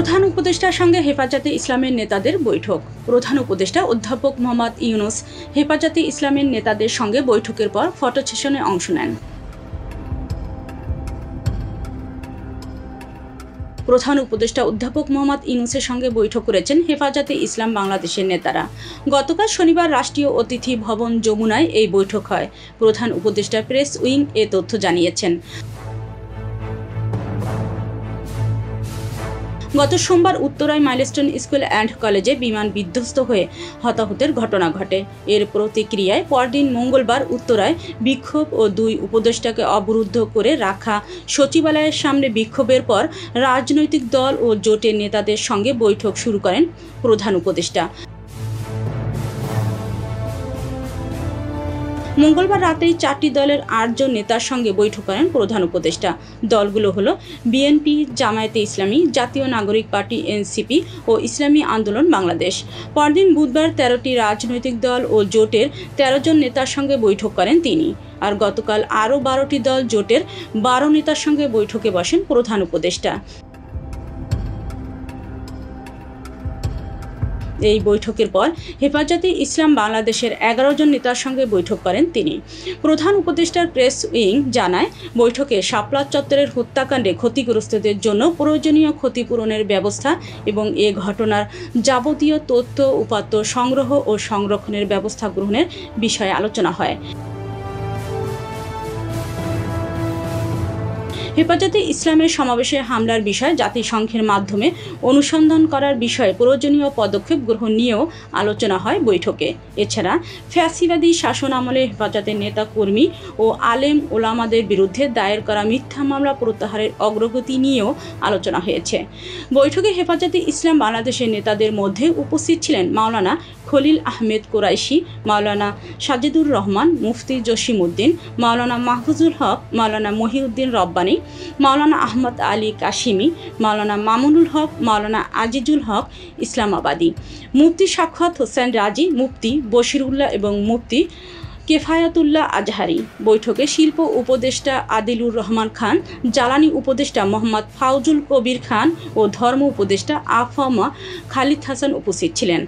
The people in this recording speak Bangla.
প্রধান উপদেষ্টার সঙ্গে হেফাজতে ইসলামের নেতাদের বৈঠক। প্রধান উপদেষ্টা অধ্যাপক মোহাম্মদ ইউনূস হেফাজতে ইসলামের নেতাদের সঙ্গে বৈঠকের পর ফটো সেশনে অংশ নেন। প্রধান উপদেষ্টা অধ্যাপক মোহাম্মদ ইউনূসের সঙ্গে বৈঠক করেছেন হেফাজতে ইসলাম বাংলাদেশের নেতারা। গতকাল শনিবার রাষ্ট্রীয় অতিথি ভবন যমুনায় এই বৈঠক হয়। প্রধান উপদেষ্টা প্রেস উইং এ তথ্য জানিয়েছেন। গত সোমবার উত্তরায় মাইলস্টোন স্কুল অ্যান্ড কলেজে বিমান বিধ্বস্ত হয়ে হতাহতের ঘটনা ঘটে। এর প্রতিক্রিয়ায় পরদিন মঙ্গলবার উত্তরায় বিক্ষোভ ও দুই উপদেষ্টাকে অবরুদ্ধ করে রাখা সচিবালয়ের সামনে বিক্ষোভের পর রাজনৈতিক দল ও জোটের নেতাদের সঙ্গে বৈঠক শুরু করেন প্রধান উপদেষ্টা। মঙ্গলবার রাতেই 4টি দলের 8 জন নেতার সঙ্গে বৈঠক করেন প্রধান উপদেষ্টা। দলগুলো হলো বিএনপি, জামায়াতে ইসলামী, জাতীয় নাগরিক পার্টি এনসিপি ও ইসলামী আন্দোলন বাংলাদেশ। পরদিন বুধবার 13টি রাজনৈতিক দল ও জোটের 13 জন নেতার সঙ্গে বৈঠক করেন তিনি। আর গতকাল আরও 12টি দল জোটের 12 নেতার সঙ্গে বৈঠকে বসেন প্রধান উপদেষ্টা। এই বৈঠকের পর হেফাজতে ইসলাম বাংলাদেশের 11 জন নেতার সঙ্গে বৈঠক করেন তিনি। প্রধান উপদেষ্টার প্রেস উইং জানায়, বৈঠকে শাপলা চত্বরের হত্যাকাণ্ডে ক্ষতিগ্রস্তদের জন্য প্রয়োজনীয় ক্ষতিপূরণের ব্যবস্থা এবং এ ঘটনার যাবতীয় তথ্য উপাত্ত সংগ্রহ ও সংরক্ষণের ব্যবস্থা গ্রহণের বিষয়ে আলোচনা হয়। হেফাজতে ইসলামের সমাবেশে হামলার বিষয়ে জাতিসংঘের মাধ্যমে অনুসন্ধান করার বিষয়ে প্রয়োজনীয় পদক্ষেপ গ্রহণ নিয়েও আলোচনা হয় বৈঠকে। এছাড়া ফ্যাসিবাদী শাসন আমলে হেফাজতের নেতা কর্মী ও আলেম ওলামাদের বিরুদ্ধে দায়ের করা মিথ্যা মামলা প্রত্যাহারের অগ্রগতি নিয়েও আলোচনা হয়েছে। বৈঠকে হেফাজতে ইসলাম বাংলাদেশের নেতাদের মধ্যে উপস্থিত ছিলেন মাওলানা খলিল আহমেদ কোরাইশি, মাওলানা সাজিদুর রহমান, মুফতি জসিমউদ্দিন, মাওলানা মাহফুজুল হক, মাওলানা মহিউদ্দিন রব্বানী, মাওলানা আহমদ আলী কাশিমি, মাওলানা মামুনুল হক, মাওলানা আজিজুল হক ইসলামাবাদী, মুফতি সাখাওয়াত হোসেন রাজি, মুফতি বশিরুল্লাহ এবং মুফতি কেফায়াতুল্লাহ আজহারি। বৈঠকে শিল্প উপদেষ্টা আদিলুর রহমান খান, জ্বালানি উপদেষ্টা মোহাম্মদ ফাউজুল কবির খান ও ধর্ম উপদেষ্টা আফামা খালিদ হাসান উপস্থিত ছিলেন।